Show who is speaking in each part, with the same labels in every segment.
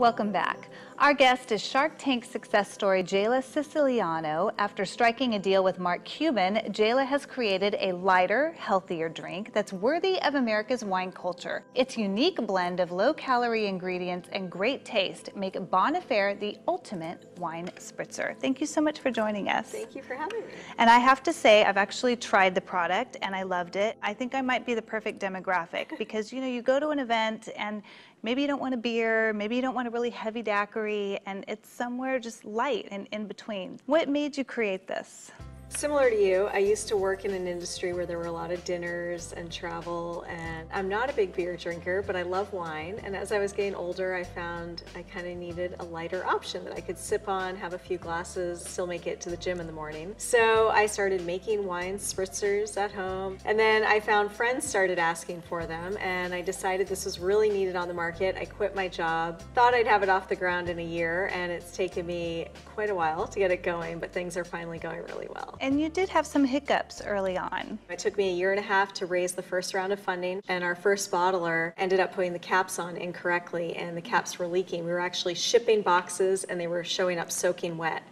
Speaker 1: Welcome back. Our guest is Shark Tank success story Jayla Siciliano. After striking a deal with Mark Cuban, Jayla has created a lighter, healthier drink that's worthy of America's wine culture. Its unique blend of low-calorie ingredients and great taste make Bon Affair the ultimate wine spritzer. Thank you so much for joining us.
Speaker 2: Thank you for having me.
Speaker 1: And I have to say, I've actually tried the product and I loved it. I think I might be the perfect demographic because, you know, you go to an event and maybe you don't want a beer, maybe you don't want a really heavy daiquiri, and it's somewhere just light and in between. What made you create this?
Speaker 2: Similar to you, I used to work in an industry where there were a lot of dinners and travel, and I'm not a big beer drinker, but I love wine. And as I was getting older, I found I kind of needed a lighter option that I could sip on, have a few glasses, still make it to the gym in the morning. So I started making wine spritzers at home, and then I found friends started asking for them, and I decided this was really needed on the market. I quit my job, thought I'd have it off the ground in a year, and it's taken me quite a while to get it going, but things are finally going really well.
Speaker 1: And you did have some hiccups early on.
Speaker 2: It took me a year and a half to raise the first round of funding, and our first bottler ended up putting the caps on incorrectly, and the caps were leaking. We were actually shipping boxes and they were showing up soaking wet.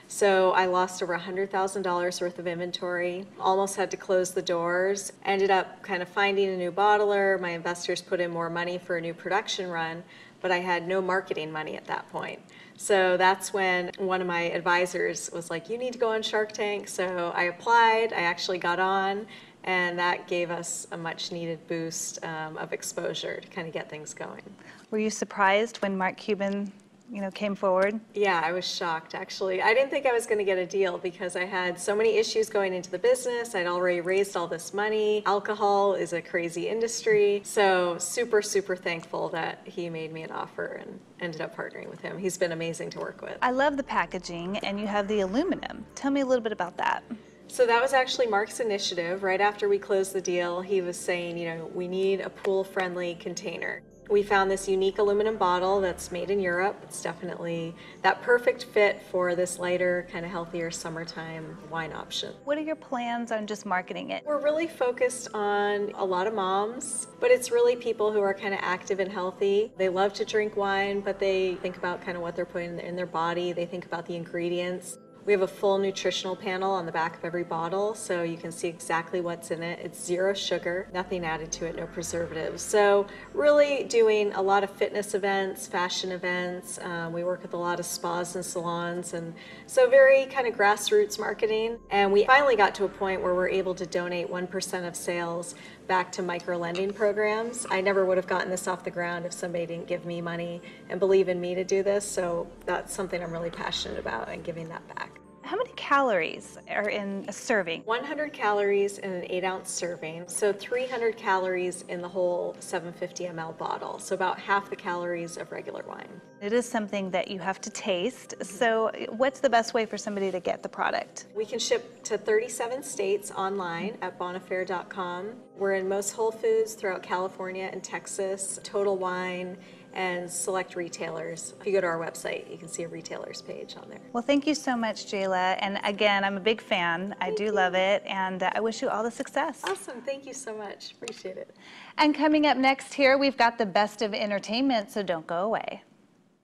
Speaker 2: So I lost over $100,000 worth of inventory, almost had to close the doors, ended up kind of finding a new bottler. My investors put in more money for a new production run, but I had no marketing money at that point. So that's when one of my advisors was like, you need to go on Shark Tank. So I applied, I actually got on, and that gave us a much needed boost of exposure to kind of get things going.
Speaker 1: Were you surprised when Mark Cuban came forward?
Speaker 2: Yeah, I was shocked actually. I didn't think I was going to get a deal because I had so many issues going into the business. I'd already raised all this money. Alcohol is a crazy industry. So super, super thankful that he made me an offer and ended up partnering with him. He's been amazing to work with.
Speaker 1: I love the packaging, and you have the aluminum. Tell me a little bit about that.
Speaker 2: So that was actually Mark's initiative. Right after we closed the deal, he was saying, we need a pool-friendly container. We found this unique aluminum bottle that's made in Europe. It's definitely that perfect fit for this lighter, kind of healthier summertime wine option.
Speaker 1: What are your plans on just marketing it?
Speaker 2: We're really focused on a lot of moms, but it's really people who are kind of active and healthy. They love to drink wine, but they think about kind of what they're putting in their body. They think about the ingredients. We have a full nutritional panel on the back of every bottle, so you can see exactly what's in it. It's 0 sugar, nothing added to it, no preservatives. So really doing a lot of fitness events, fashion events. We work with a lot of spas and salons, and so very kind of grassroots marketing. And we finally got to a point where we're able to donate 1% of sales back to micro-lending programs. I never would have gotten this off the ground if somebody didn't give me money and believe in me to do this, so that's something I'm really passionate about, and giving that back.
Speaker 1: How many calories are in a serving?
Speaker 2: 100 calories in an 8-ounce serving, so 300 calories in the whole 750 ml bottle, so about half the calories of regular wine.
Speaker 1: It is something that you have to taste, so what's the best way for somebody to get the product?
Speaker 2: We can ship to 37 states online at bonaffair.com. We're in most Whole Foods throughout California and Texas, Total Wine, and select retailers. If you go to our website, you can see a retailer's page on there.
Speaker 1: Well, thank you so much, Jayla. And again, I'm a big fan. I do love it, and I wish you all the success.
Speaker 2: Awesome, thank you so much. Appreciate it.
Speaker 1: And coming up next here, we've got the best of entertainment, so don't go away.